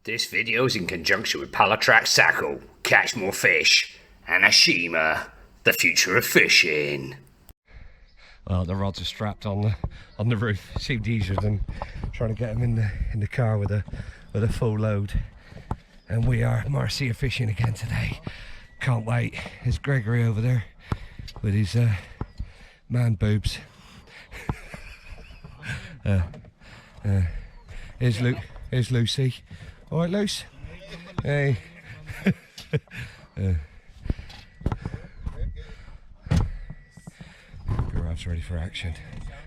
This video's in conjunction with Palatrack Sacco, Catch More Fish, and Ashima, the future of fishing. Well, the rods are strapped on the roof. It seemed easier than trying to get them in the car with a full load. And we are Masheer fishing again today. Can't wait. There's Gregory over there with his man boobs. Here's Lucy. All right, Luce. Hey. Giraffe's ready for action.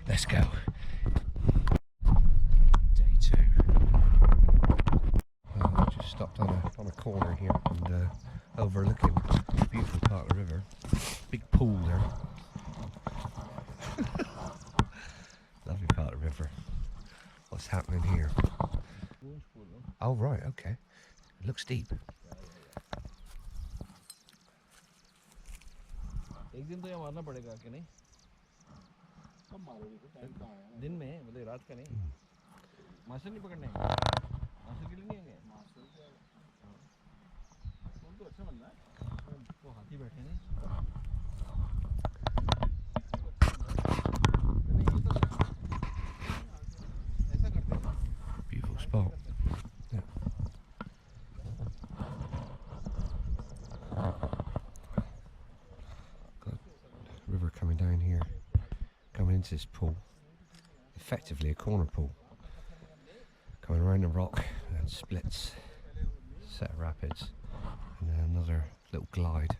Let's go. Day 2. I just stopped on a corner here and overlooking a beautiful part of the river. Big pool there. Lovely part of the river. What's happening here? Oh right, okay. It looks deep. एक दिन तो यहाँ मारना पड़ेगा कि नहीं? कब मारोगे? टाइम कहाँ है? दिन में मतलब रात का नहीं। मास्टर नहीं पकड़ने हैं। मास्टर के लिए नहीं आएंगे। मास्टर क्या? कौन तो अच्छा बंदा है? वो हाथी बैठे नहीं? ऐसा करते हैं। Beautiful spot. Yeah. River coming down here, coming into this pool, effectively a corner pool, coming around the rock and splits, set of rapids, and then another little glide.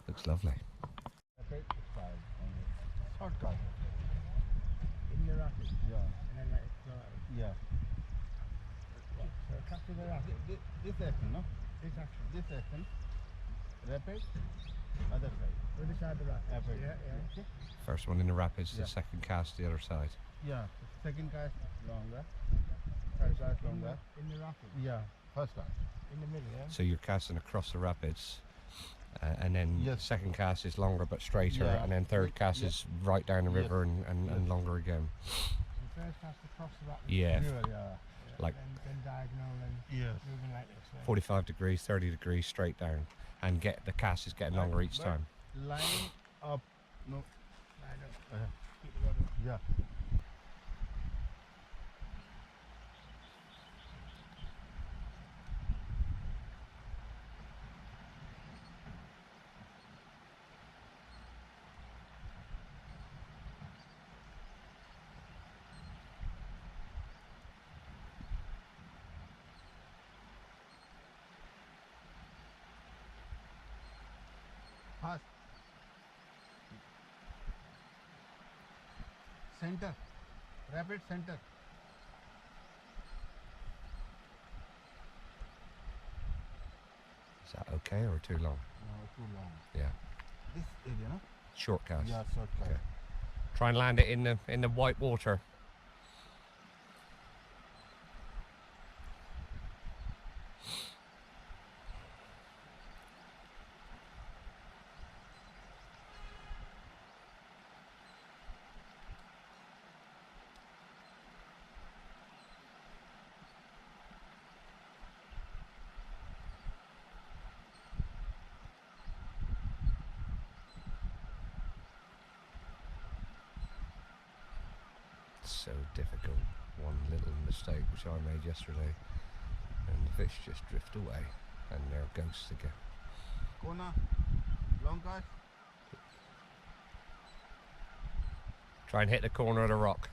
Looks lovely. Shortcut. In the rapids. Yeah. And then let it flow out. Yeah. So cut to the rapid. This section, no? This section. This section. Rapid. Other side. Other side of the rapid. Yeah. First one in the rapids, the second cast the other side. Yeah. Second cast longer. Third cast longer. In the rapid. Yeah. First cast. In the middle, yeah. So you're casting across the rapids, and then second cast is longer but straighter, and then third cast is right down the river and longer again. The first cast across the rapid. Yeah. Like then diagonal and moving like this. 45 degrees, 30 degrees straight down, and get the cast is getting longer each time. Line up. No. Line up. Keep the rod up. Yeah. Fast. Center. Rapid center. Is that okay or too long? No, too long. Yeah. This area, no? Short cast. Yeah, shortcut. Okay. Try and land it in the white water. So difficult. One little mistake which I made yesterday, and the fish just drift away, and they're ghosts again. Corner. Long cast. Try and hit the corner of the rock.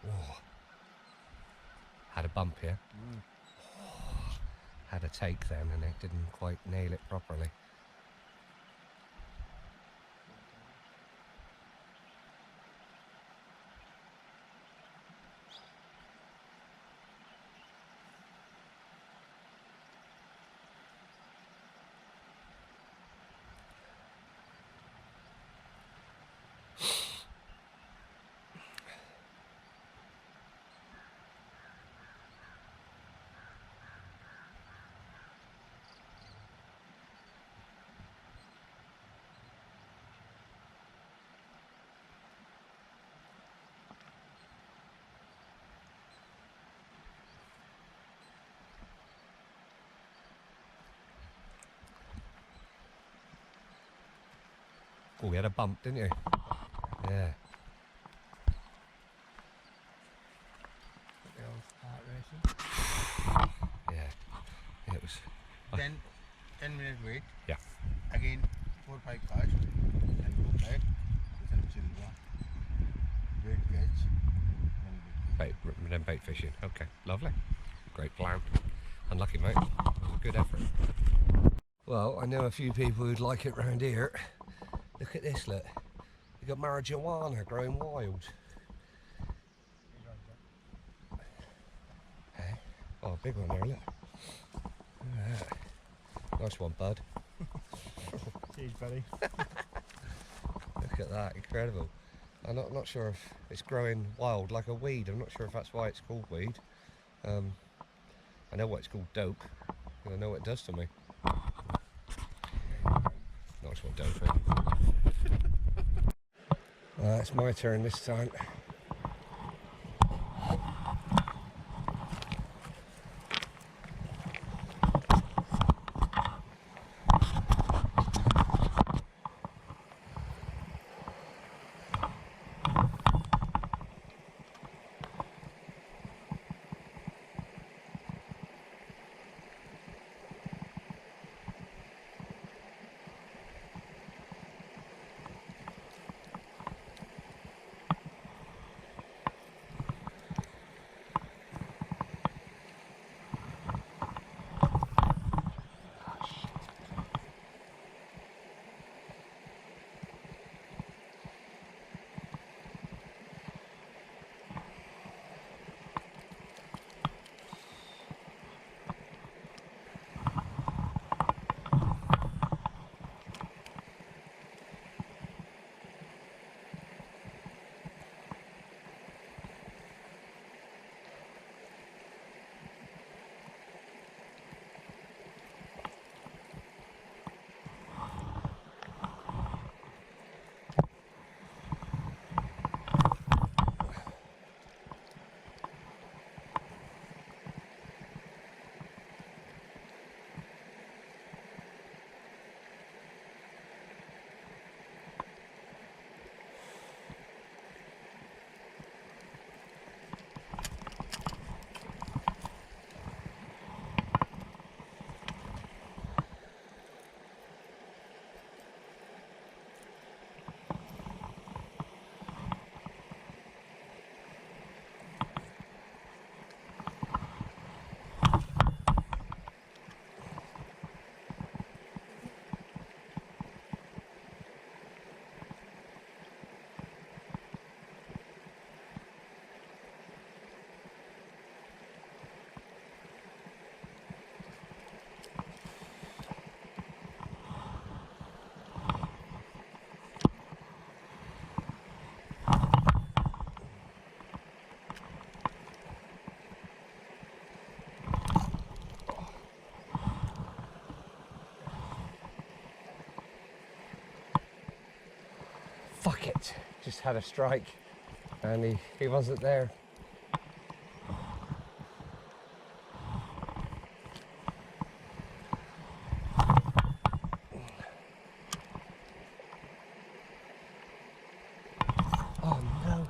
Oh. Had a bump here. Had a take then, and it didn't quite nail it properly. Oh, you had a bump, didn't you? Yeah. The old heart racing. Yeah. It was. Then 10 minutes wait. Yeah. Again 4-5 cast and go back to some silver. Bait catch. Then bait fishing. Okay, lovely. Great plan. Unlucky, mate. It was a good effort. Well, I know a few people who'd like it round here. Look at this, look. You got marijuana growing wild. Hey? Oh, big one there, look. Look at that. Nice one, bud. Cheers, buddy. Look at that, incredible. I'm not sure if it's growing wild like a weed. I'm not sure if that's why it's called weed. I know what it's called, dope. And I know what it does to me. Nice one, dope. It's my turn this time. Fuck it. Just had a strike and he wasn't there. Oh no.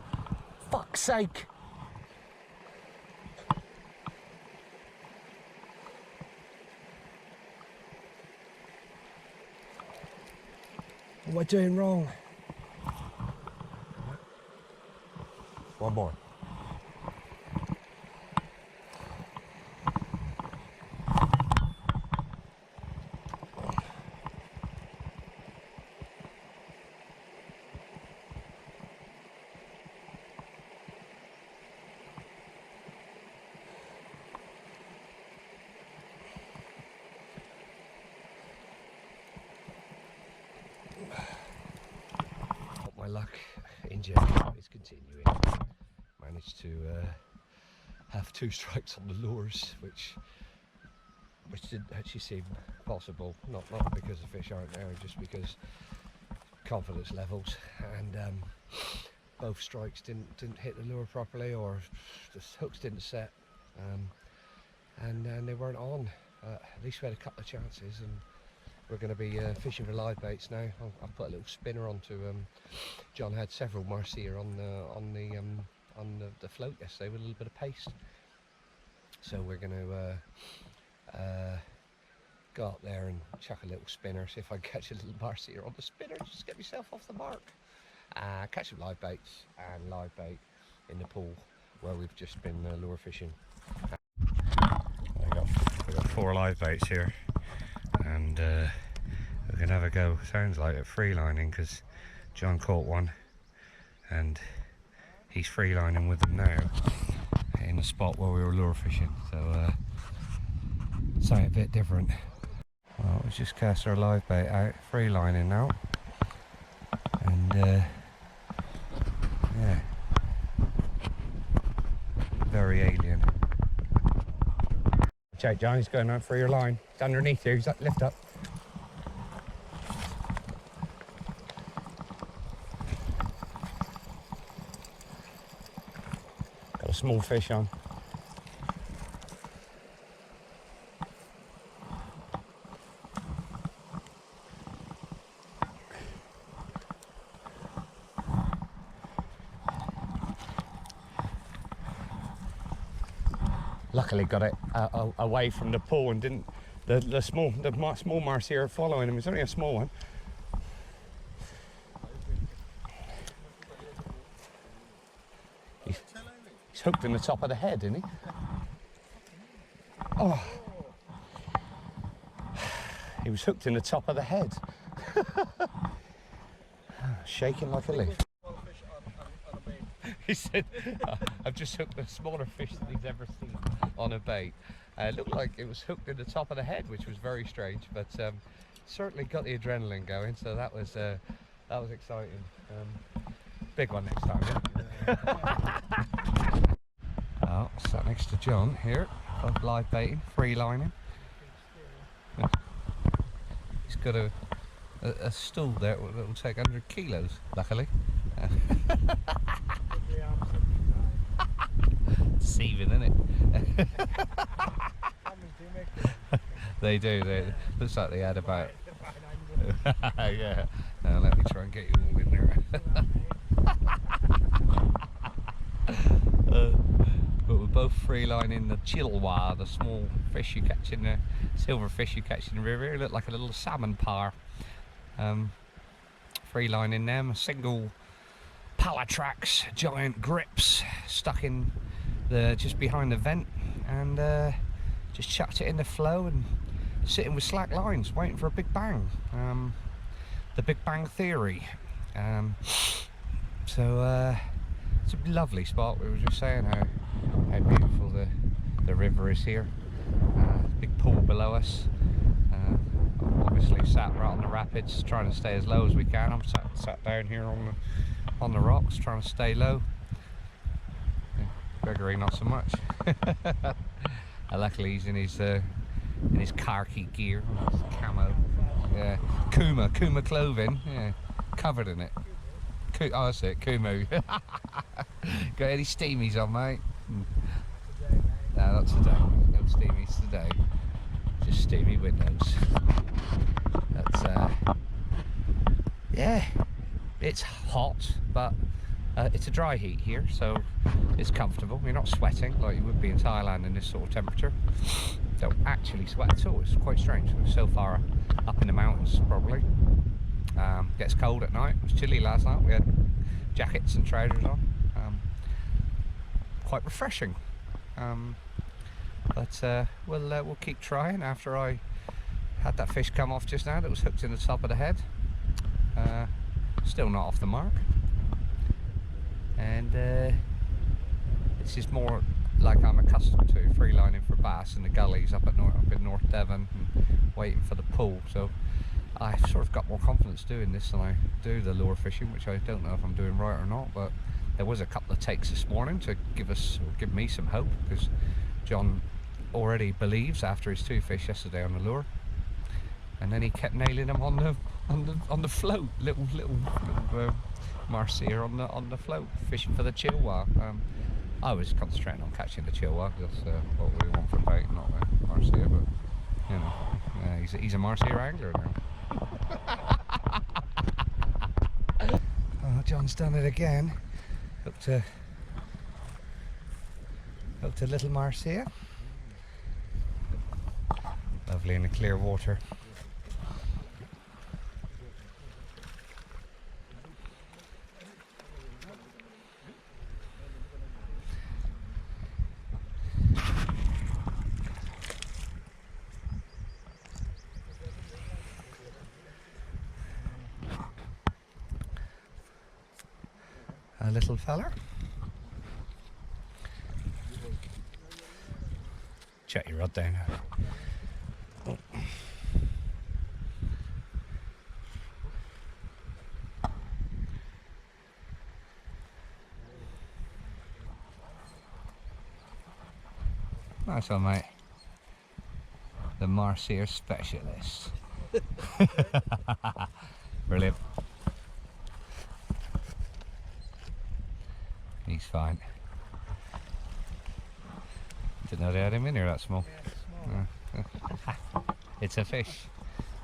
Fuck's sake. What am I doing wrong? One more. My luck in general is continuing. Managed to have 2 strikes on the lures, which didn't actually seem possible. Not because the fish aren't there, just because confidence levels, and both strikes didn't hit the lure properly, or the hooks didn't set, and they weren't on. At least we had a couple of chances, and we're going to be fishing for live baits now. I've put a little spinner onto. John had several Masheer on the float yesterday with a little bit of paste. So we're going to go up there and chuck a little spinner, see if I can catch a little Masheer on the spinner, just get myself off the mark. Catch some live baits and live bait in the pool where we've just been lure fishing. We've got 4 live baits here, and we're going to have a go, sounds like, at free lining, because John caught one and he's free lining with them now in the spot where we were lure fishing, so something a bit different. Well, we just cast our live bait out, free lining now, and yeah, very alien. Watch out, John, he's going out for your line. It's underneath you, lift up. Got a small fish on. Luckily got it away from the pool and didn't the small Masheer following him. It's only a small one. He's hooked in the top of the head, isn't he? Oh, he was hooked in the top of the head. Shaking like a leaf. He said, I've just hooked the smaller fish that he's ever seen on a bait. It looked like it was hooked in the top of the head, which was very strange, but certainly got the adrenaline going, so that was exciting. Big one next time, yeah? Oh, sat next to John here, of live baiting, free lining. He's got a stool there that will take 100 kilos, luckily. Deceiving, isn't it? They do. Looks like they had about. Yeah. Now let me try and get you all in there. But we're both free lining the chilwa, the small fish you catch in the silver fish you catch in the river. They look like a little salmon par. Free lining them, a single Palatrax giant grips stuck in the just behind the vent, and just chucked it in the flow and sitting with slack lines waiting for a big bang. The Big Bang Theory. So it's a lovely spot. We were just saying how beautiful the river is here. Big pool below us. Obviously sat right on the rapids, trying to stay as low as we can. I'm sat down here on the rocks, trying to stay low. Yeah, Gregory not so much. Luckily he's in his khaki gear, his camo. Yeah, Kuma clothing. Yeah, covered in it. Oh, that's it, Kumu. Got any steamies on, mate? No, not today. No steamies today. Just steamy windows. That's yeah, it's hot, but it's a dry heat here, so it's comfortable. You're not sweating like you would be in Thailand in this sort of temperature. Don't actually sweat at all. It's quite strange. We're so far up in the mountains, probably. Gets cold at night. It was chilly last night. We had jackets and trousers on. Quite refreshing. But we'll keep trying. After I had that fish come off just now that was hooked in the top of the head, still not off the mark, and this is more like I'm accustomed to, free lining for bass in the gullies up in North Devon and waiting for the pool. So I've sort of got more confidence doing this than I do the lure fishing, which I don't know if I'm doing right or not, but there was a couple of takes this morning to give me some hope, because John already believes after his 2 fish yesterday on the lure, and then he kept nailing them on the float, little Masheer on the float, fishing for the chilwa. I was concentrating on catching the chilwa, because that's what we want for bait, not the Masheer. But You know, he's a Masheer angler now. Oh, John's done it again. Up to Little Masheer. Lovely in the clear water. A little feller. Check your rod down. Oh. Nice one, mate. The Masheer specialist. Brilliant. He's fine. Didn't know they had him in here that small. It's a fish.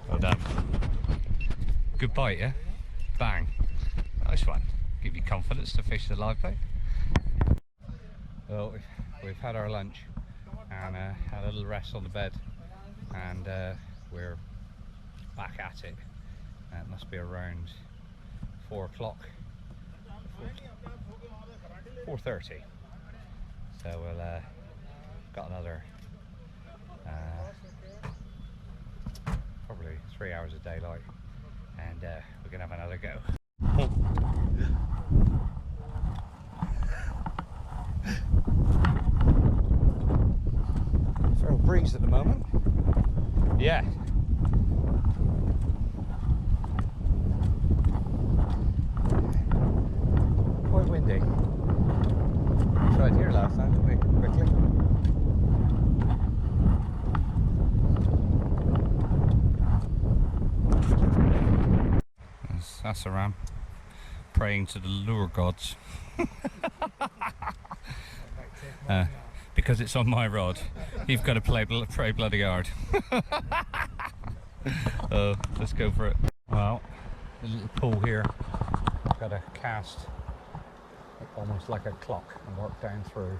Well done. Good bite, yeah? Bang. Nice one. Give you confidence to fish the live bait. Well, we've had our lunch and had a little rest on the bed, and we're back at it. It must be around 4 o'clock. 4:30. So we'll got another probably 3 hours of daylight, and we're gonna have another go. Fair breeze at the moment. Yeah. Quite windy. Tried here last time, didn't we? Quickly. That's a ram praying to the lure gods. Because it's on my rod, you've got to pray bloody hard. Let's go for it. Well, the little pool here, I've got to cast almost like a clock and work down through.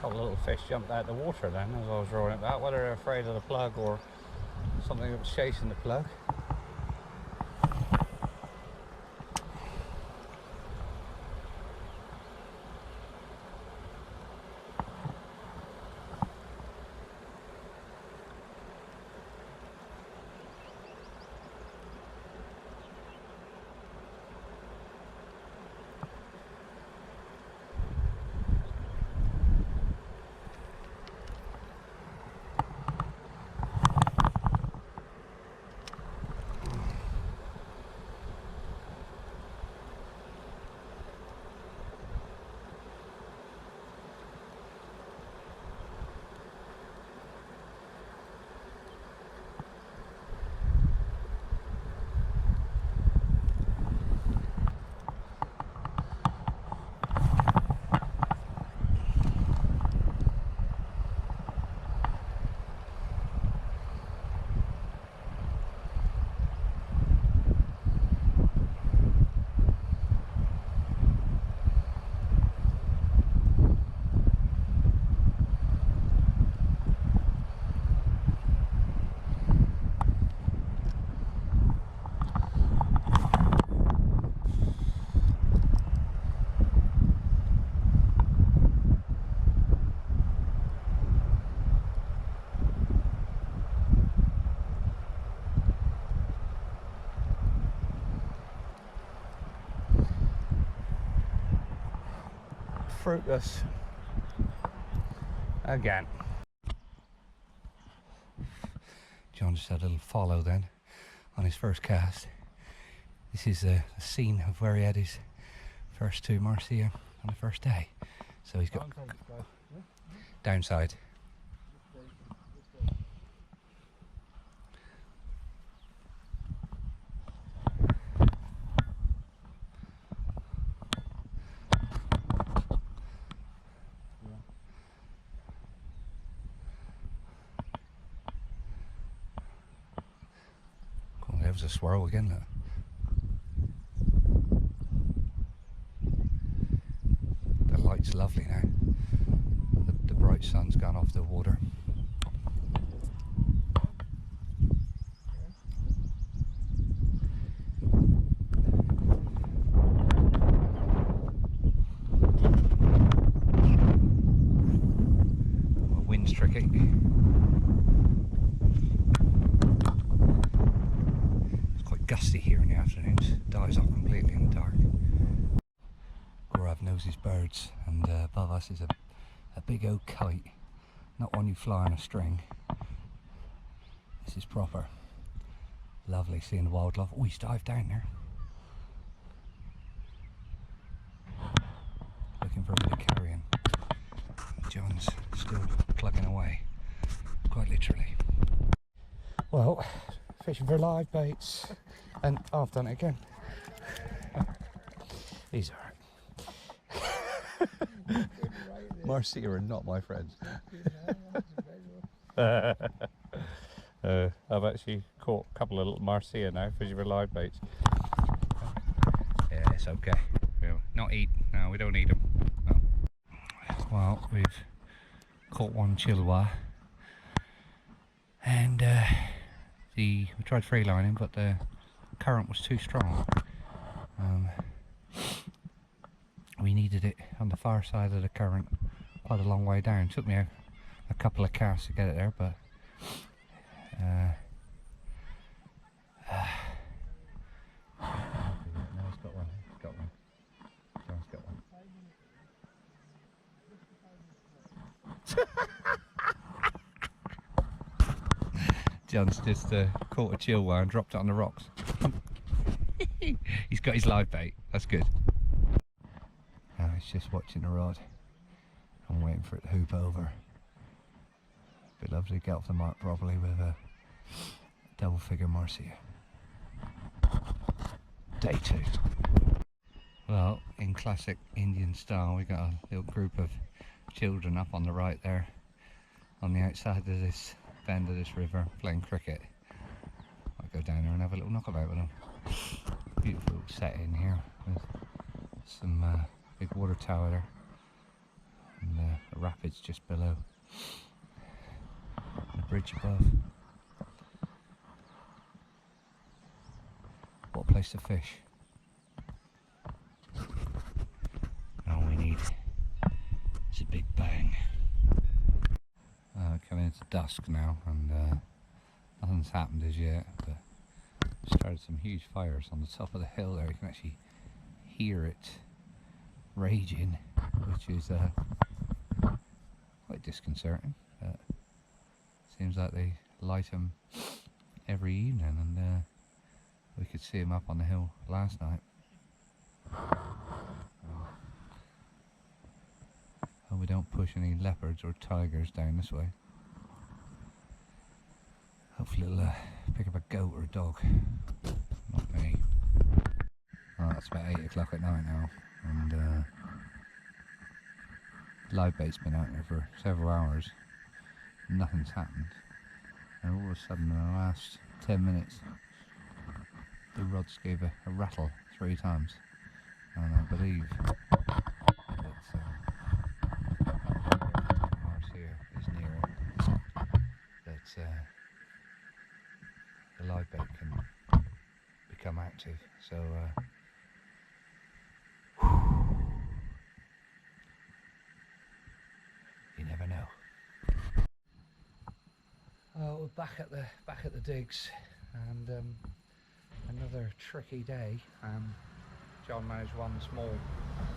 couple of little fish jumped out the water then as I was drawing it back, whether they're afraid of the plug or something that was chasing the plug. Fruitless again. John just had a little follow then on his first cast. This is a scene of where he had his first 2 Marcia on the first day. So he's got downside. There was a swirl again, look. The light's lovely now. The bright sun's gone off the water. The wind's tricky. Gusty here in the afternoons, dies off completely in the dark. Gaurav knows his birds, and above us is a big oak kite, not one you fly on a string. This is proper. Lovely seeing the wildlife. Oh, he's dived down there. Looking for a bit of carrion. John's still plugging away, quite literally. Well, fishing for live baits, and I've done it again. These are Marcia are not my friends. I've actually caught a couple of little Marcia now fishing for live baits. Yeah, it's okay. We'll not eat. No, we don't eat them. No. Well, we've caught one chilwa, and we tried free lining, but the current was too strong. We needed it on the far side of the current, quite a long way down. Took me a couple of casts to get it there, but no, it's got one. It's got one. John's got one. John's just caught a chilwa and dropped it on the rocks. He's got his live bait. That's good. Now he's just watching the rod. I'm waiting for it to hoop over. Be lovely to get off the mark properly with a double figure Marcia. Day 2. Well, in classic Indian style, we got a little group of children up on the right there, on the outside of this bend of this river, playing cricket. I'll go down there and have a little knockabout with them. Beautiful setting here with some big water tower there, and the rapids just below, and a bridge above. What a place to fish. All we need is a big bang. Coming into dusk now, and nothing's happened as yet, but started some huge fires on the top of the hill there. You can actually hear it raging, which is quite disconcerting, but seems like they light them every evening, and we could see them up on the hill last night. Hope we don't push any leopards or tigers down this way. Hopefully it'll pick up a goat or a dog. Not me. Alright, it's about 8 o'clock at night now, and live bait's been out there for several hours. Nothing's happened. And all of a sudden, in the last 10 minutes, the rods gave a rattle 3 times. And I believe that Marseille is near it. That the live bait can become active. So you never know. We're back at the digs, and another tricky day. John managed one small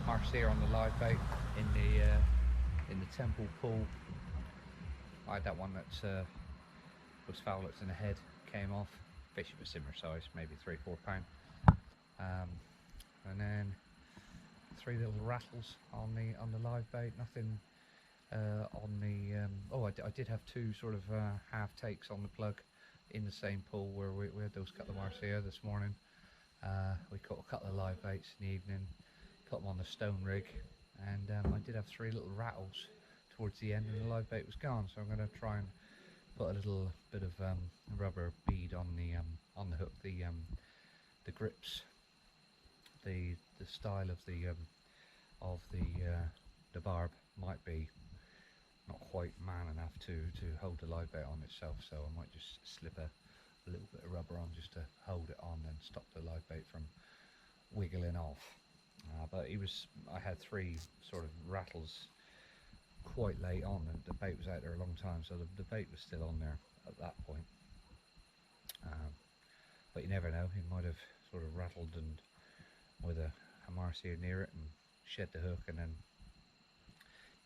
Marseille on the live bait in the temple pool. I had that one that was foul, that's in the head, came off. Fish of a similar size, maybe 3-4 pound. And then 3 little rattles on the live bait. Nothing on the I did have 2 sort of half takes on the plug in the same pool where we had those couple of Marseille this morning. We caught a couple of live baits in the evening, put them on the stone rig, and I did have 3 little rattles towards the end, and the live bait was gone. So I'm going to try and put a little bit of rubber bead on the hook. The grips, the style of the barb might be not quite man enough to hold the live bait on itself, so I might just slip a little bit of rubber on just to hold it on and stop the live bait from wiggling off. But I had 3 sort of rattles quite late on, and the bait was out there a long time, so the bait was still on there at that point. But you never know, he might have sort of rattled and with a Marseille near it and shed the hook and then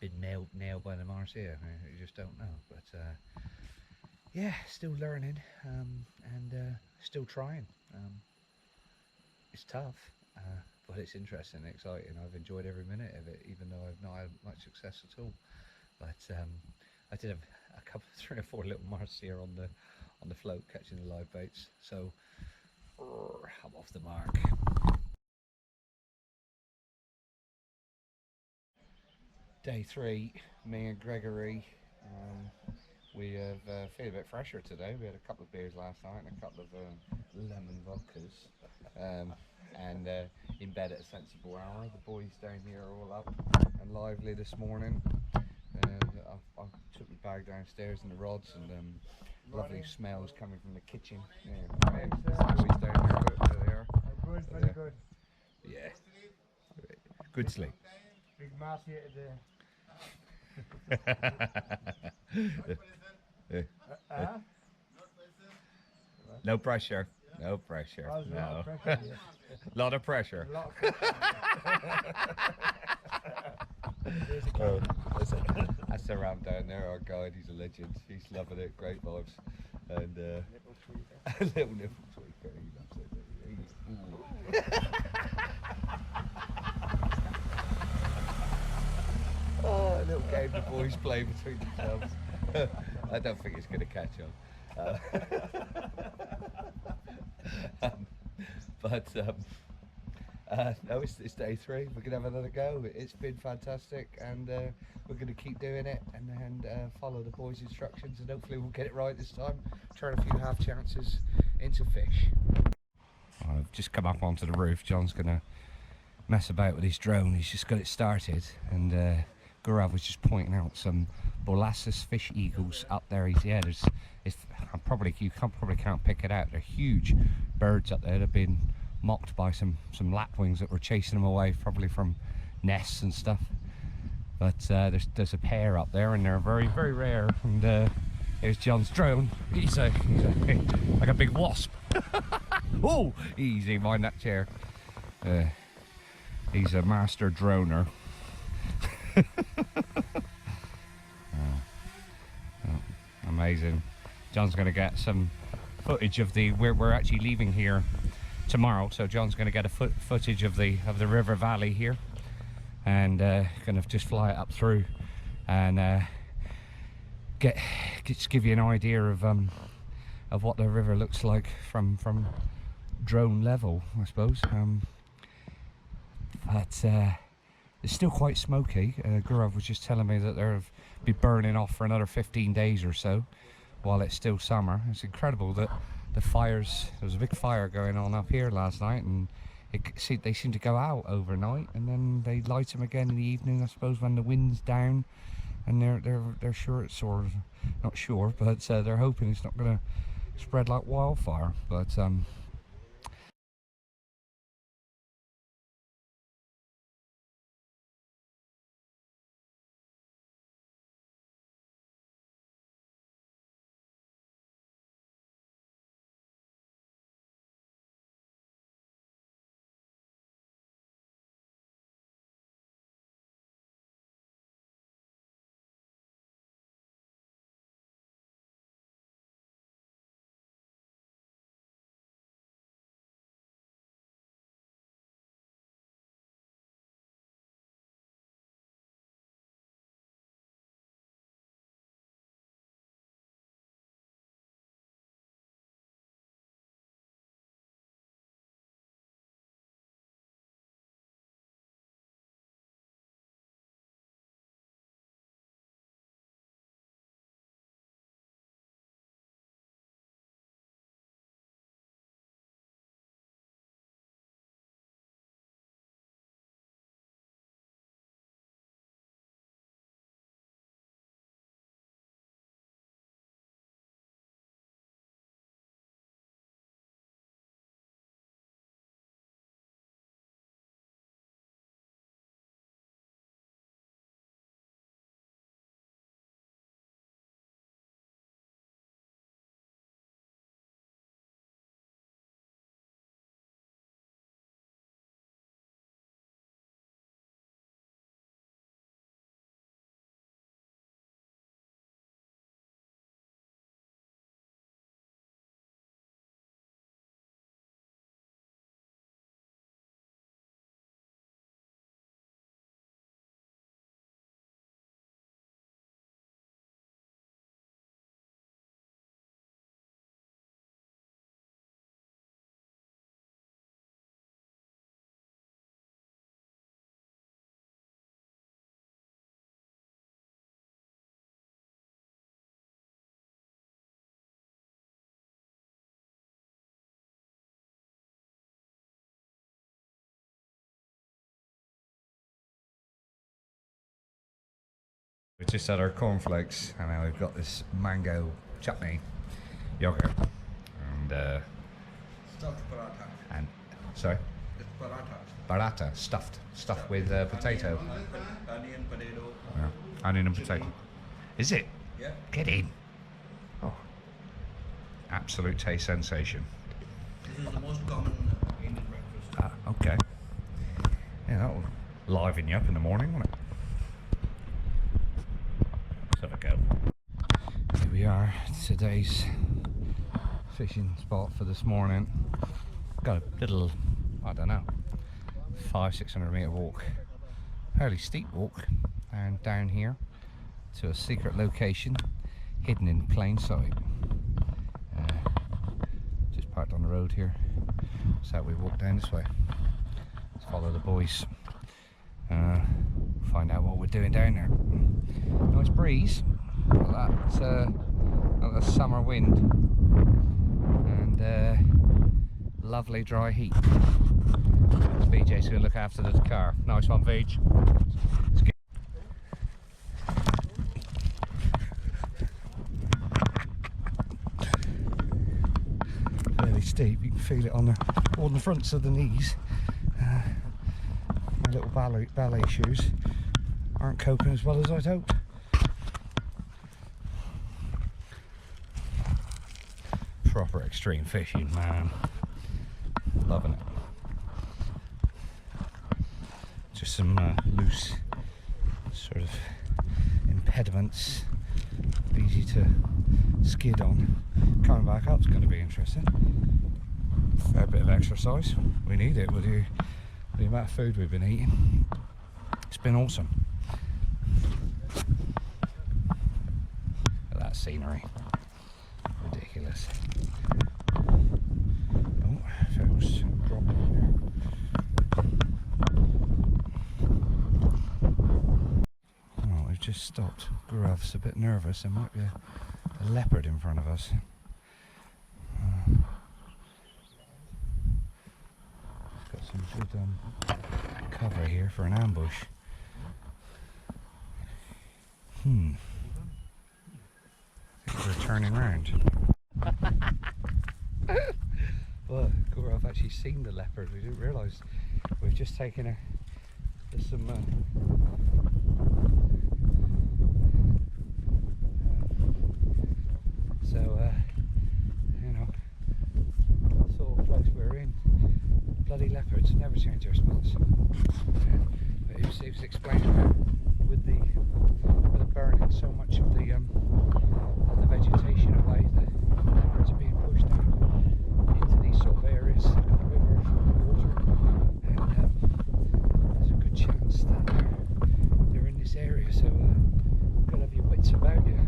been nailed by the Marseille. You just don't know. But yeah, still learning, and still trying. It's tough, but it's interesting and exciting. I've enjoyed every minute of it, even though I've not had much success at all. But I did have a couple, 3 or 4 little Marseille on the float catching the live baits. So I'm off the mark. Day 3, me and Gregory, we have feeling a bit fresher today. We had a couple of beers last night and a couple of lemon vodkas, and in bed at a sensible hour. The boys down here are all up and lively this morning. I took my bag downstairs and the rods, and lovely smells coming from the kitchen. Yeah, the boys down here, there they are. Good, very good. Yeah, good sleep. Big Marseille today. No pressure. No pressure. No. Lot of pressure. That's the ram down there, our guide. He's a legend. He's loving it. Great vibes. And little nipple tweaker. He loves it. Oh, a little game the boys play between themselves. I don't think it's going to catch on. No, it's day 3. We're going to have another go. It's been fantastic, and we're going to keep doing it and follow the boys' instructions, and hopefully we'll get it right this time. Turn a few half chances into fish. I've just come up onto the roof. John's going to mess about with his drone. He's just got it started, and Gaurav was just pointing out some molasses fish eagles up there. Yeah, you probably can't pick it out. They're huge birds up there. They've been mocked by some lapwings that were chasing them away, probably from nests and stuff. But there's a pair up there, and they're very, very rare. And here's John's drone. He's like a big wasp. Oh, easy, mind that chair. He's a master droner. Amazing. John's going to get some footage of we're actually leaving here tomorrow, so John's going to get a footage of the river valley here, and going to just fly it up through and just give you an idea of what the river looks like from drone level, I suppose. But it's still quite smoky. Gaurav was just telling me that they'll be burning off for another 15 days or so while it's still summer. It's incredible that the fires, there was a big fire going on up here last night, and they seem to go out overnight, and then they light them again in the evening, I suppose, when the wind's down, and they're sure it's sort of, not sure, but they're hoping it's not going to spread like wildfire. But we just had our cornflakes, and now we've got this mango chutney, yogurt, and Stuffed paratha. and sorry, It's paratha. paratha stuffed with potato. Onion, potato. Yeah. Onion and potato. Is it? Yeah. Get in. Oh, absolute taste sensation. This is the most common Indian breakfast. Okay. Yeah, that'll liven you up in the morning, won't it? Let's have a go. Here we are, today's fishing spot for this morning. Got a little, I don't know, 500-600 metre walk, fairly steep walk, and down here to a secret location hidden in plain sight. Just parked on the road here, so we walk down this way. Let's follow the boys, find out what we're doing down there. Nice breeze, that summer wind, and lovely dry heat. VJ's going to look after the car. Nice one, Vij. deep. You can feel it on the fronts of the knees. My little ballet shoes aren't coping as well as I'd hoped. Proper extreme fishing, man. Loving it. Just some loose sort of impediments, easy to skid on. Coming back up's going to be interesting. Fair bit of exercise. We need it with the amount of food we've been eating. It's been awesome. Look at that scenery. Ridiculous. Oh, feels dropping here. Oh, we've just stopped. Grav's a bit nervous. There might be a leopard in front of us. Got some good cover here for an ambush. I think we're turning round. Well, Cora, I've actually seen the leopard. We didn't realise. We've just taken there's some you know, sort of place we're in. Bloody leopards never change their spots. But he was explaining that with the burning so much of the vegetation away, the leopards are being pushed out into these sort of areas, the river, water, and there's a good chance that they're in this area. So you've got to have your wits about you.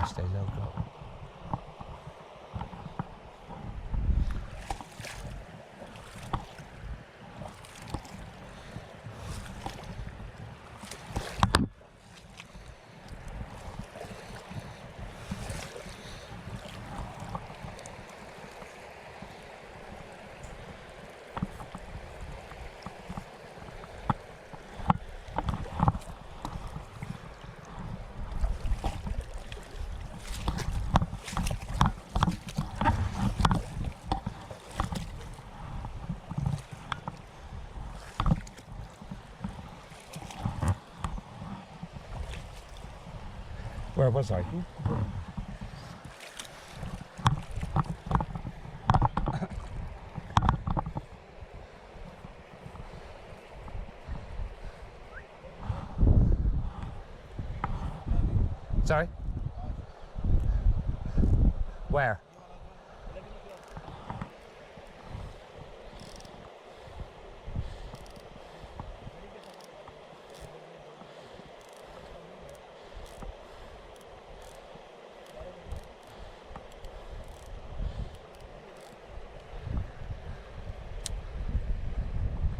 Stay low, go. Where was I? Sorry? Where?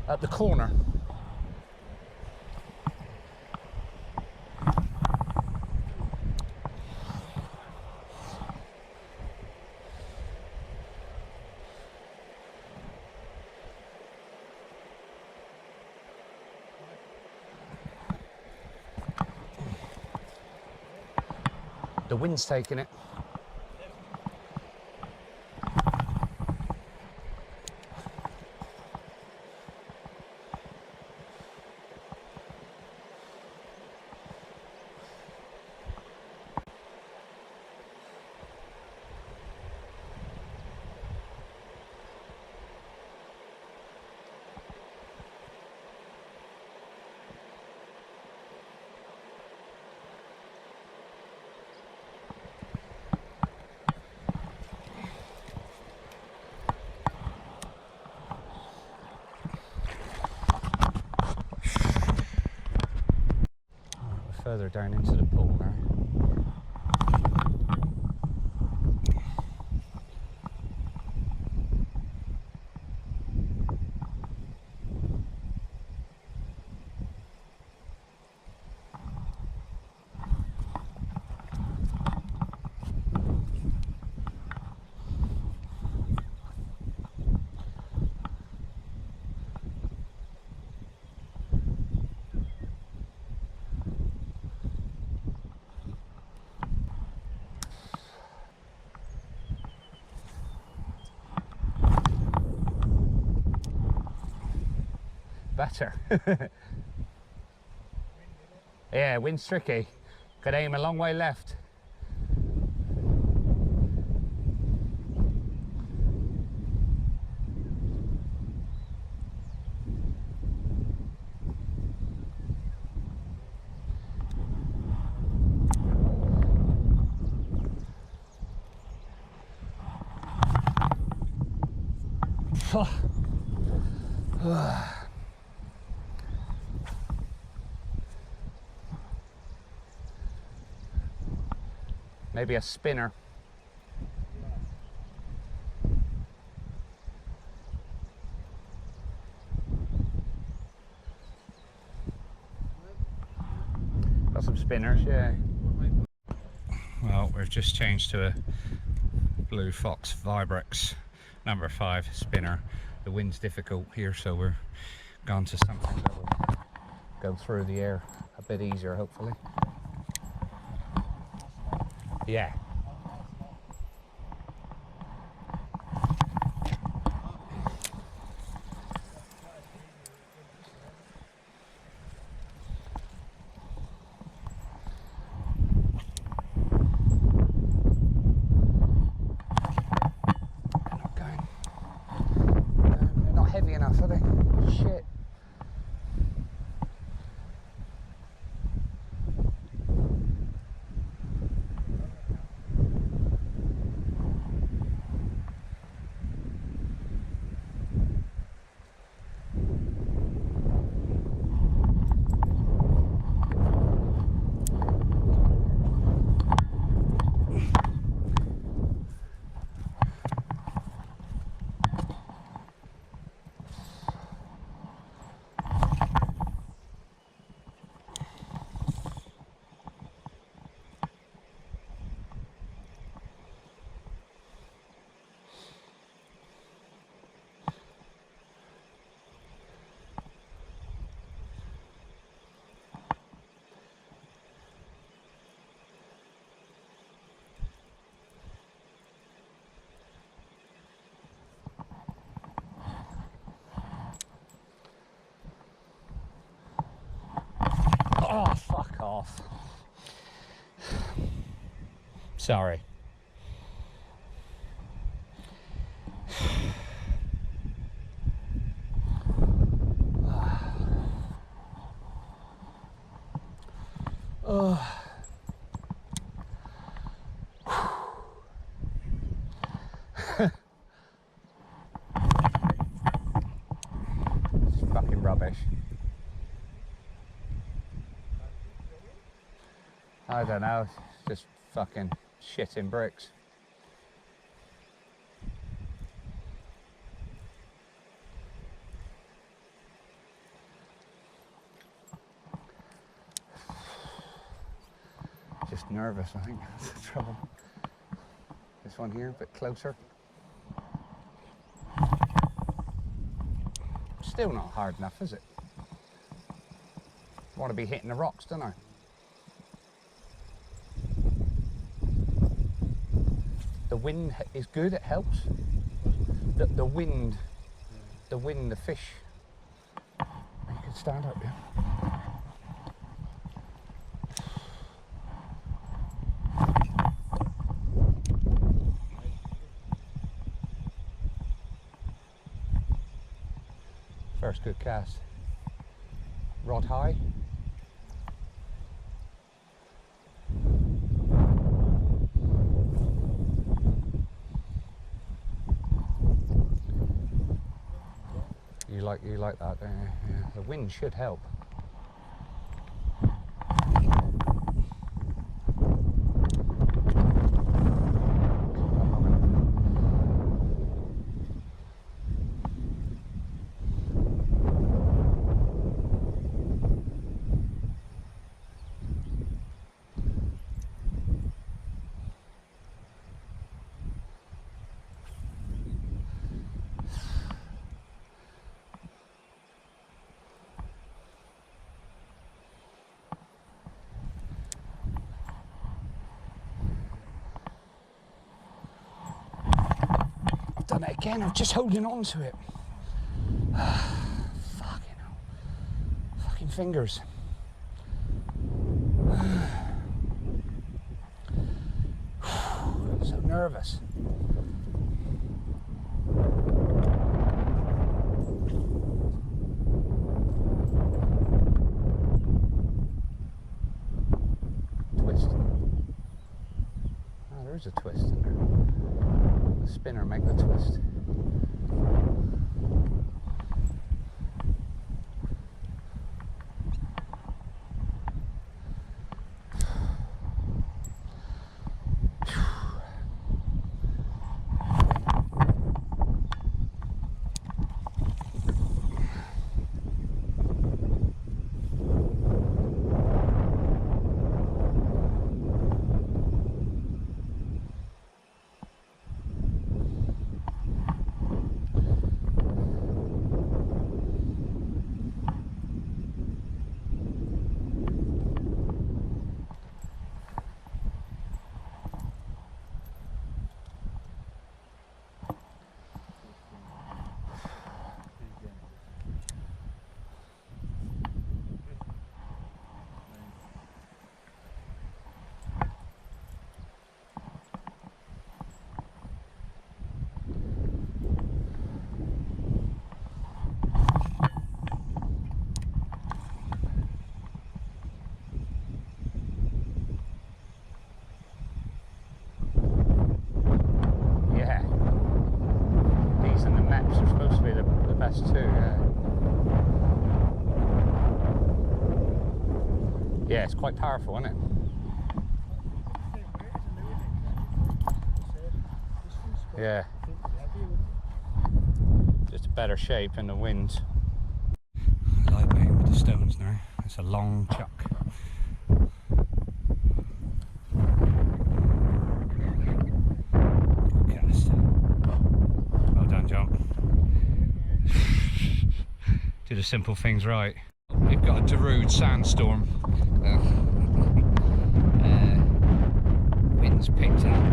At the corner. The wind's taking it. further down into the pool now. Better. Yeah, wind's tricky. Could aim a long way left. Maybe a spinner. Got some spinners, yeah. Well, we've just changed to a Blue Fox Vibrex number 5 spinner. The wind's difficult here, so we're gone to something that will go through the air a bit easier, hopefully. Yeah. They're not going. They're not heavy enough, are they? Shit. Oh, fuck off. Sorry. Oh. It's fucking rubbish. I don't know, it's just fucking shit in bricks. Just nervous, I think that's the trouble. This one here, a bit closer. Still not hard enough, is it? I want to be hitting the rocks, don't I? The wind is good, it helps. The wind, the fish. You can stand up, yeah. First good cast. Rod high. You like that, don't you? Yeah. The wind should help. again, I'm just holding on to it. Fucking hell. Fucking fingers. So nervous. Twist. Oh, there's a twist in there. The spinner make the twist. Yeah, it's quite powerful, isn't it? Yeah. Just a better shape in the wind. Live baiting with the stones now. It's a long chuck. Good cast. Well done, John. Do the simple things right. We've got a Darude sandstorm. Wind's picked up.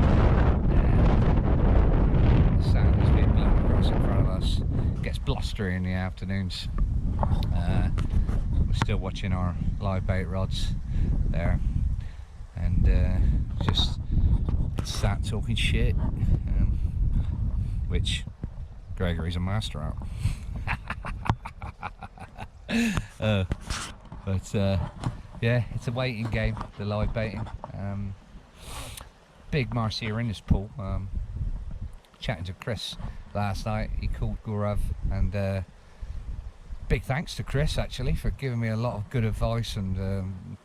The sand is being blown across in front of us. It gets blustery in the afternoons. We're still watching our live bait rods there, and just sat talking shit, which Gregory's a master at. But yeah, it's a waiting game, the live baiting. Big Masheer in this pool. Chatting to Chris last night, he called Gaurav, and big thanks to Chris actually for giving me a lot of good advice and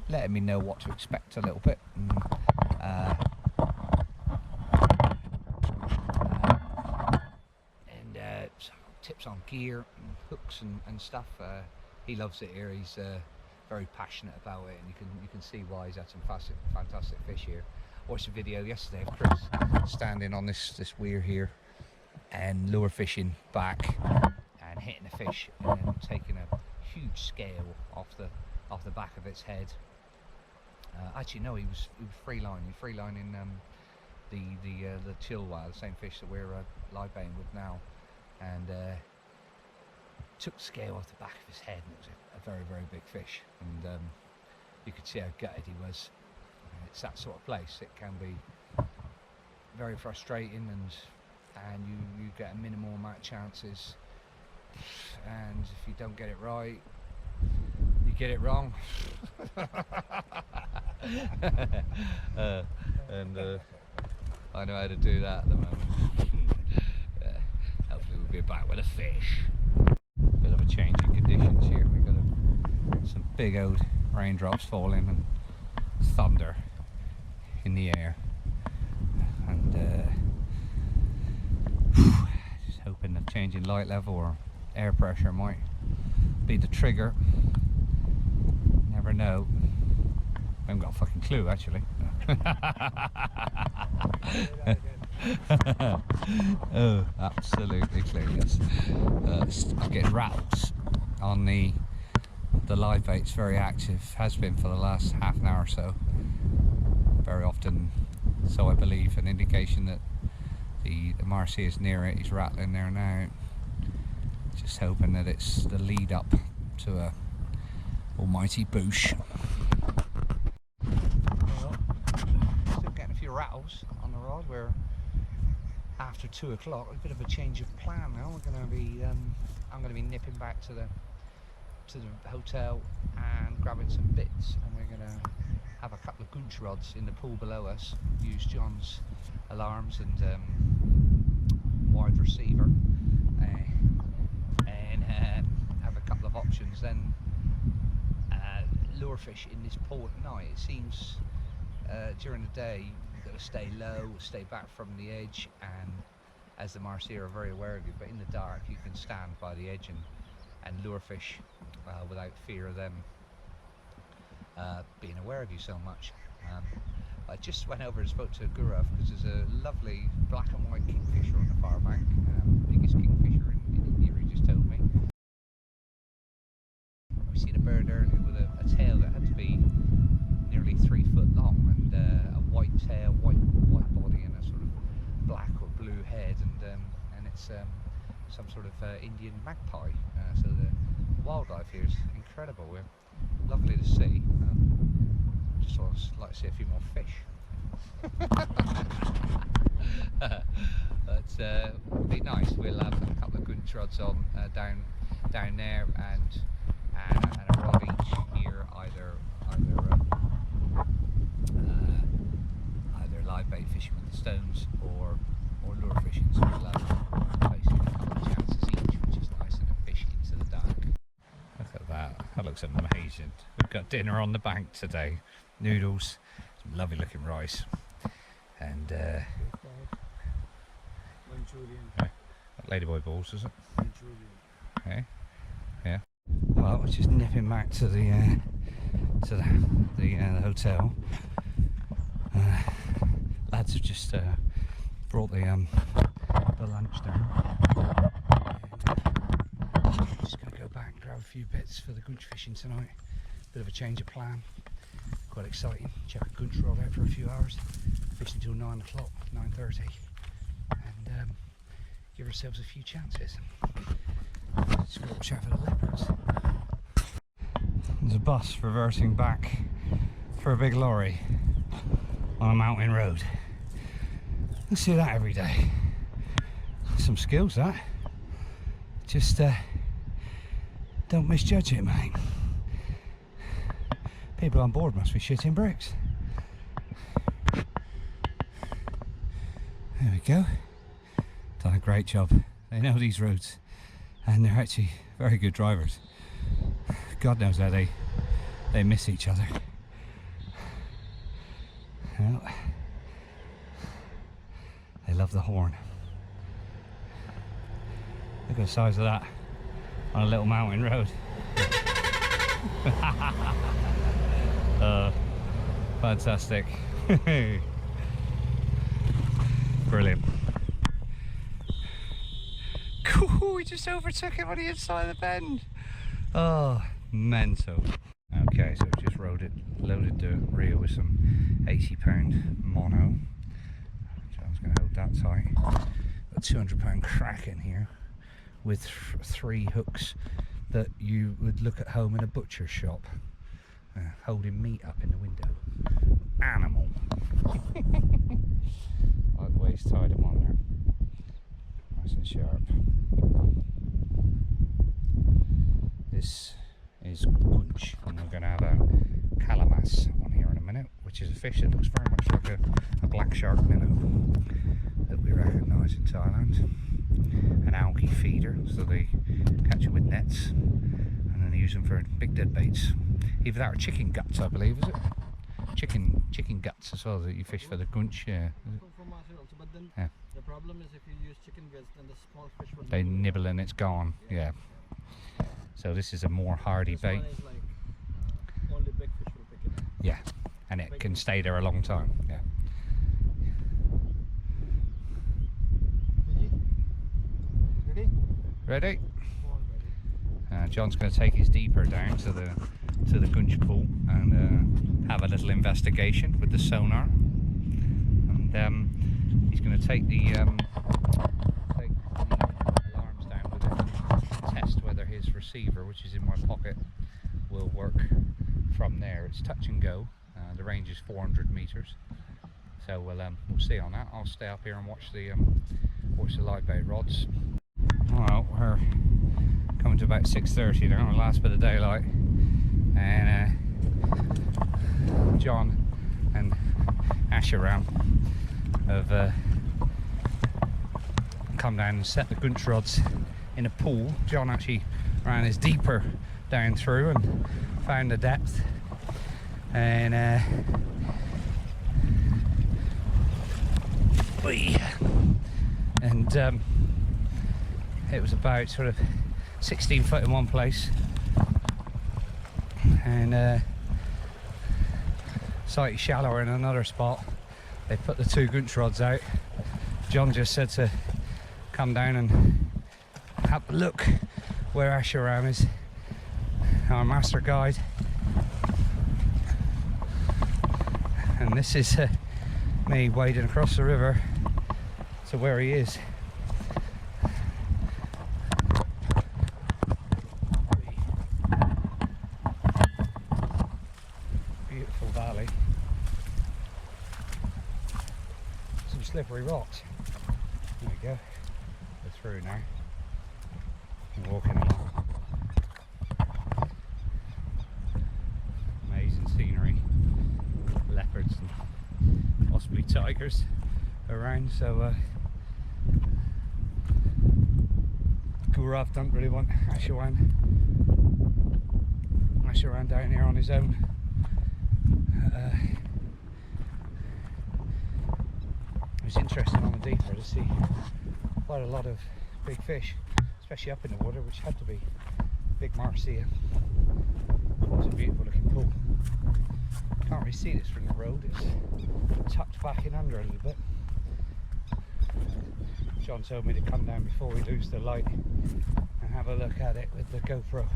letting me know what to expect a little bit. And some tips on gear and hooks and stuff. He loves it here. He's very passionate about it, and you can see why he's had some fantastic fish here. Watched a video yesterday of Chris standing on this weir here and lure fishing back and hitting a fish and then taking a huge scale off the back of its head. Actually, no, he was freelining the chilwell, the same fish that we're live baiting with now, and took the scale off the back of his head, and it was a very, very big fish, and you could see how gutted he was. It's that sort of place. It can be very frustrating, and you get a minimal amount of chances, and if you don't get it right, you get it wrong. And I know how to do that at the moment. Hopefully we'll be back with a fish. Bit of a change in conditions here. We've got some big old raindrops falling and thunder in the air, and just hoping the change in light level or air pressure might be the trigger. Never know. I haven't got a fucking clue actually. Oh, absolutely clueless. I'm getting rattles on the live bait's very active, has been for the last half an hour or so. Very often, so I believe, an indication that The Marseille is near it, he's rattling there now. Just hoping that it's the lead up to a almighty boosh. Well, still getting a few rattles on the rod. We're after 2 o'clock, a bit of a change of plan now. We're going to be, I'm going to be nipping back to the hotel and grabbing some bits, and we're going to have a couple of gunch rods in the pool below us. Use John's alarms and wide receiver, and have a couple of options. Then lure fish in this pool at night. It seems during the day you've got to stay low, stay back from the edge, and as the Marseille are very aware of you, but in the dark you can stand by the edge and lure fish without fear of them being aware of you so much. I just went over and spoke to Gurav because there's a lovely black and white kingfisher on the far bank, biggest kingfisher in India, he just told me. We seen a bird earlier with a tail that had to be nearly 3 foot long, and a white tail, white body, and a sort of black or blue head, and it's some sort of Indian magpie. So the wildlife here is incredible. We're lovely to see. Just sort of like to see a few more fish. But it'll be nice. We'll have a couple of gunch rods on down there, and a rod each here, either live bait fishing with the stones or lure fishing. So we'll have basically a couple of chances each, which is nice, and a fish into the dark. Look at that. That looks amazing. We've got dinner on the bank today. Noodles, some lovely looking rice, and ladyboy balls, is it? Okay. Yeah. Well, we're just nipping back to the hotel. Lads have just brought the lunch down. And, just gonna go back and grab a few bits for the gunch fishing tonight. Bit of a change of plan. Quite exciting. Check a gunch rod out for a few hours. Fish until 9 o'clock, 9:30, and give ourselves a few chances. Just gotta watch out for the leopards. There's a bus reversing back for a big lorry on a mountain road. I see that every day. Some skills, that. Just don't misjudge it, mate. People on board must be shitting bricks. There we go. Done a great job. They know these roads, and they're actually very good drivers. God knows how they miss each other. Well, they love the horn. Look at the size of that on a little mountain road. Fantastic. Brilliant. Cool, we just overtook him on the inside of the bend. Oh, mental. Okay, so we just loaded the reel with some 80-pound mono. John's going to hold that tight. A 200-pound crack in here with 3 hooks that you would look at home in a butcher shop, holding meat up in the window. Animal. Like the way he's tied them on there. Nice and sharp. This is gunch, and we're going to have a calamas on here in a minute, which is a fish that looks very much like a black shark minnow that we recognise in Thailand. An algae feeder, so they catch it with nets, and then they use them for big dead baits. Either that or chicken guts, I believe, is it? Chicken guts as well that you fish for the gunch, yeah. But then Yeah. the problem is if you use chicken guts, then the small fish will They nibble and it's gone, yeah. So this is a more hardy bait. One is like only big fish will pick it up. Yeah, and it can stay there a long time, yeah. Ready? Ready? Go on, ready. John's going to take his deeper down to the gunch pool and have a little investigation with the sonar. And he's going to take the alarms down with him and test whether his receiver, which is in my pocket, will work from there. It's touch and go. The range is 400 meters, so we'll see on that. I'll stay up here and watch the live bait rods. Well, we're coming to about 6:30 now, the last bit of daylight, and John and Asheram have come down and set the gunch rods in a pool. John actually ran his deeper down through and found the depth, and it was about sort of 16 foot in one place, and slightly shallower in another spot. They put the 2 gunch rods out. John just said to come down and have a look where Asheram is, our master guide. And this is me wading across the river to where he is. Beautiful valley. Some slippery rocks. There we go. We're through now. We're walking along. Amazing scenery. Leopards and possibly tigers around, so Gaurav don't really want Asheram down here on his own. It was interesting on the deeper to see quite a lot of big fish, especially up in the water, which had to be big Marcia. Quite a beautiful looking pool. Can't really see this from the road, it's tucked back in under a little bit. John told me to come down before we lose the light and have a look at it with the GoPro.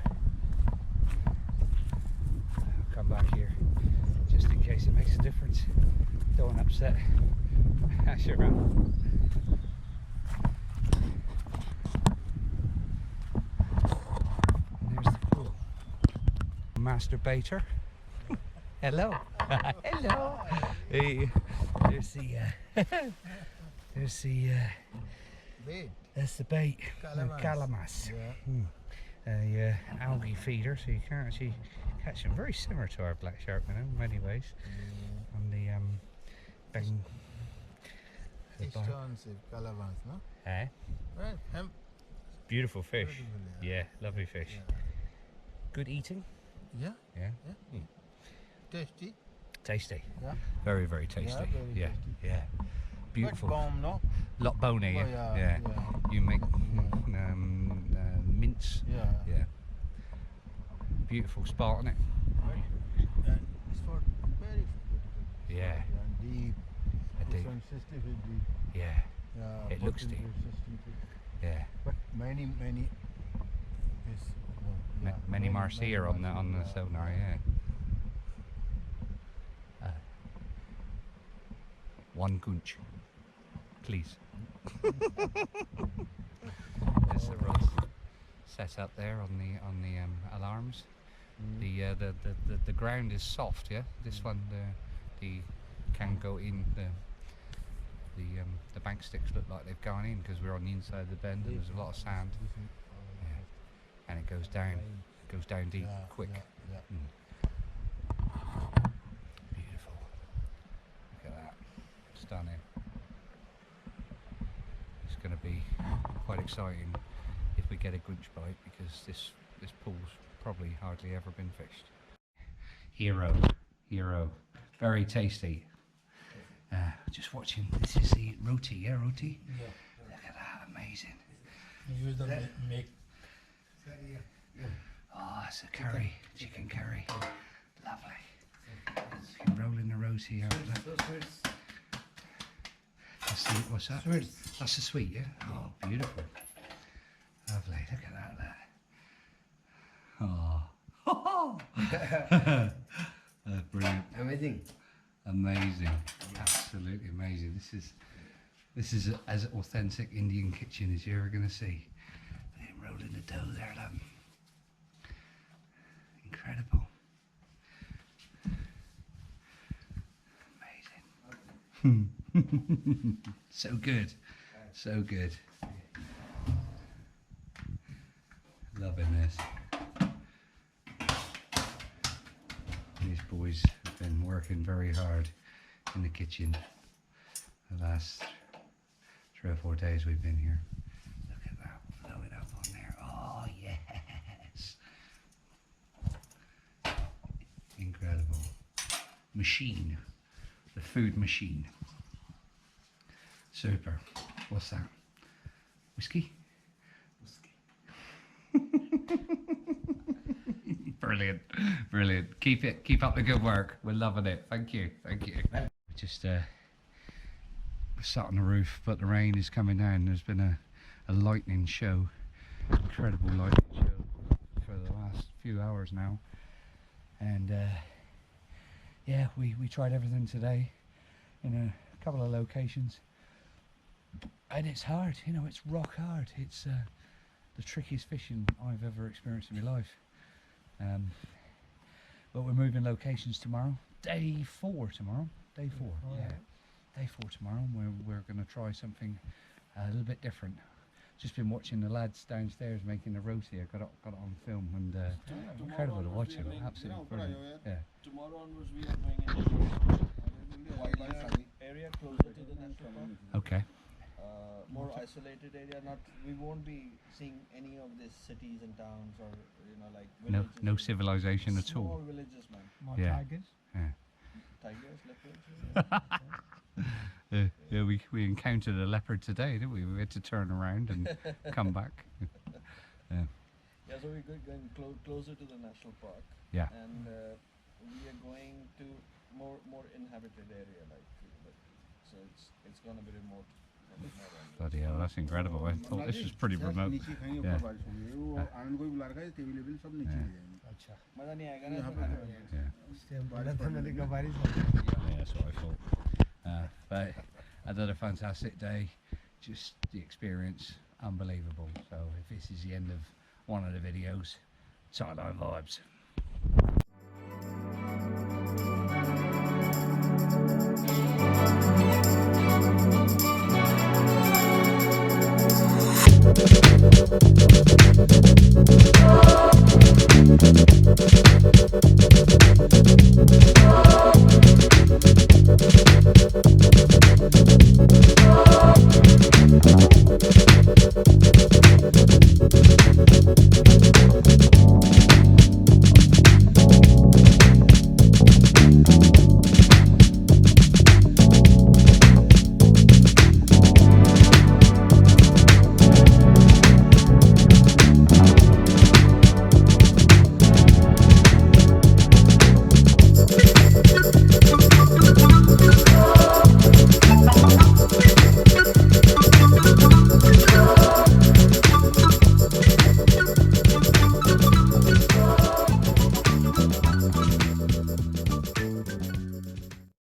I'll come back here just in case it makes a difference. Don't want to upset Asheram. And there's the pool. Masturbator. Hello. Hello. Hey, there's the Bait. that's the bait. Calamas. Calamas. Yeah. Algae feeder, so you can actually catch them. Very similar to our black shark minnow in many ways. On the bang. Extensive calamans, no? Eh? Right. Beautiful fish. Beautiful, Yeah, lovely fish. Yeah. Good eating. Yeah. Yeah. Yeah. Tasty. Tasty. Yeah. Very, very tasty. Yeah, very Yeah. tasty. Yeah. Beautiful. But bomb, no? Lot bony. Oh, Yeah. yeah, Yeah. yeah. You make mince. Yeah. Yeah. Beautiful spot, isn't it? It's for very beautiful. Yeah. And deep. A This deep. one system is deep. Yeah. Yeah. It looks deep. System too. Yeah. But many is Many Marcia on the sonar. Yeah. One gunch, please. There's the rods set up there on the alarms. The ground is soft. Yeah. This one the can go in. The bank sticks look like they've gone in because we're on the inside of the bend and there's a lot of sand. Yeah. And it goes down deep quick. Yeah. Beautiful. Look at that. Stunning. It's going to be quite exciting if we get a gunch bite because this pool's probably hardly ever been fished. Hero. Very tasty. Just watching. This is the roti, yeah, roti? Yeah. Look at that, amazing. Use the make. Oh, it's a curry, chicken curry. Lovely. You can roll in the roti here. That's the, what's that? Sweet. That's the sweet, yeah? Oh, beautiful. Lovely, look at that. Oh. Brilliant. Amazing. Amazing. Absolutely amazing. This This is as authentic Indian kitchen as you're ever going to see. They're rolling the dough there, love. Incredible. Amazing. So good. So good. Loving this. These boys have been working very hard in the kitchen the last 3 or 4 days we've been here. Look at that, blow it up on there. Oh yes. Incredible. Machine. The food machine. Super. What's that? Whiskey? Brilliant, brilliant. Keep up the good work. We're loving it. Thank you, thank you. Just sat on the roof, but the rain is coming down. There's been a lightning show, incredible lightning show for the last few hours now. And yeah, we tried everything today in a couple of locations, and it's hard. You know, it's rock hard. It's the trickiest fishing I've ever experienced in my life. But we're moving locations tomorrow. Day 4 tomorrow. Day 4. Oh, yeah. Day 4 tomorrow. We're going to try something a little bit different. Just been watching the lads downstairs making the roti. I got it on film, and incredible to watch it. Absolutely brilliant. Yeah. Tomorrow onwards we are going in area closer to the national park. Okay. More isolated area. We won't be seeing any of these cities and towns, or like villages. No civilization at Small all. villages, man. More Yeah. tigers. Yeah. Tigers, leopards. Yeah, we encountered a leopard today, didn't we? We had to turn around and come back. Yeah. Yeah, so we're going closer to the national park. Yeah. And we are going to more inhabited area, so it's gonna be remote. Bloody hell, that's incredible. I thought this was pretty remote. Yeah. मजा नहीं आएगा ना Yeah, that's what I thought. But another fantastic day. Just the experience, unbelievable. So if this is the end of one of the videos, Thailand vibes.